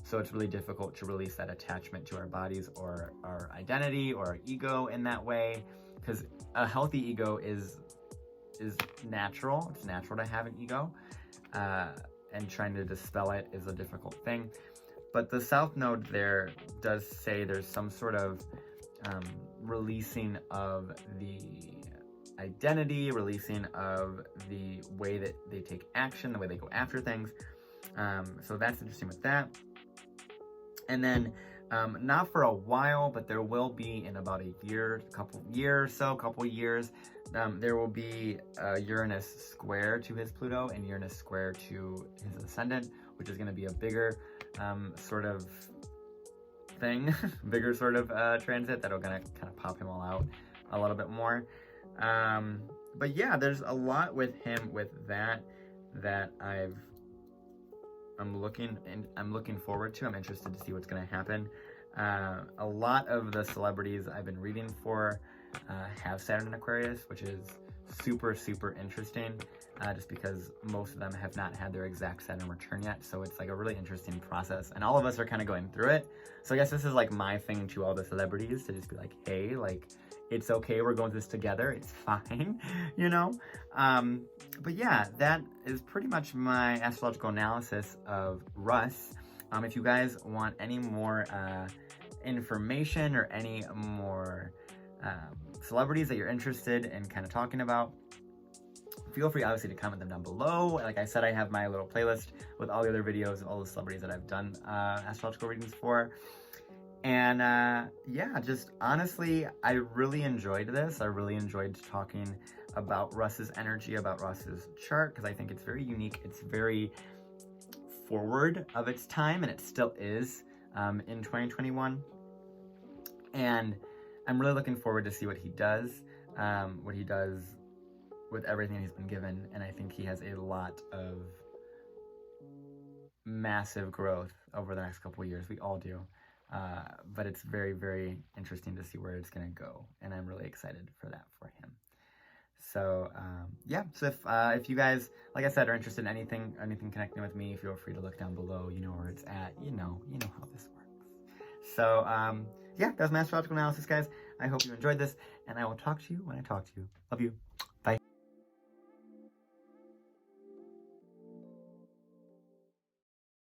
So it's really difficult to release that attachment to our bodies or our identity or our ego in that way, because a healthy ego is natural. It's natural to have an ego, and trying to dispel it is a difficult thing. But the south node there does say there's some sort of releasing of the identity, releasing of the way that they take action, the way they go after things. So that's interesting with that. And then not for a while, but there will be in about a year, couple years, there will be Uranus square to his Pluto and Uranus square to his ascendant, which is going to be a bigger sort of thing, bigger sort of transit that'll gonna kind of pop him all out a little bit more. But yeah, there's a lot with him with that I'm looking forward to. I'm interested to see what's going to happen. A lot of the celebrities I've been reading for have Saturn in Aquarius, which is super, super interesting, just because most of them have not had their exact Saturn return yet. So it's like a really interesting process, and all of us are kind of going through it. So I guess this is like my thing to all the celebrities, to just be like, hey, like, it's okay, we're going through this together, it's fine, you know? But yeah, that is pretty much my astrological analysis of Russ. If you guys want any more information or any more celebrities that you're interested in kind of talking about, feel free obviously to comment them down below. Like I said, I have my little playlist with all the other videos of all the celebrities that I've done astrological readings for. And yeah, just honestly, I really enjoyed this. I really enjoyed talking about Russ's energy, about Russ's chart, because I think it's very unique. It's very forward of its time, and it still is in 2021. And I'm really looking forward to see what he does with everything he's been given. And I think he has a lot of massive growth over the next couple of years. We all do. But it's very, very interesting to see where it's going to go, and I'm really excited for that for him. So yeah, so if you guys, like I said, are interested in anything connecting with me, feel free to look down below. You know where it's at. You know how this works. So yeah, that's my astrological analysis, guys. I hope you enjoyed this, and I will talk to you when I talk to you. Love you.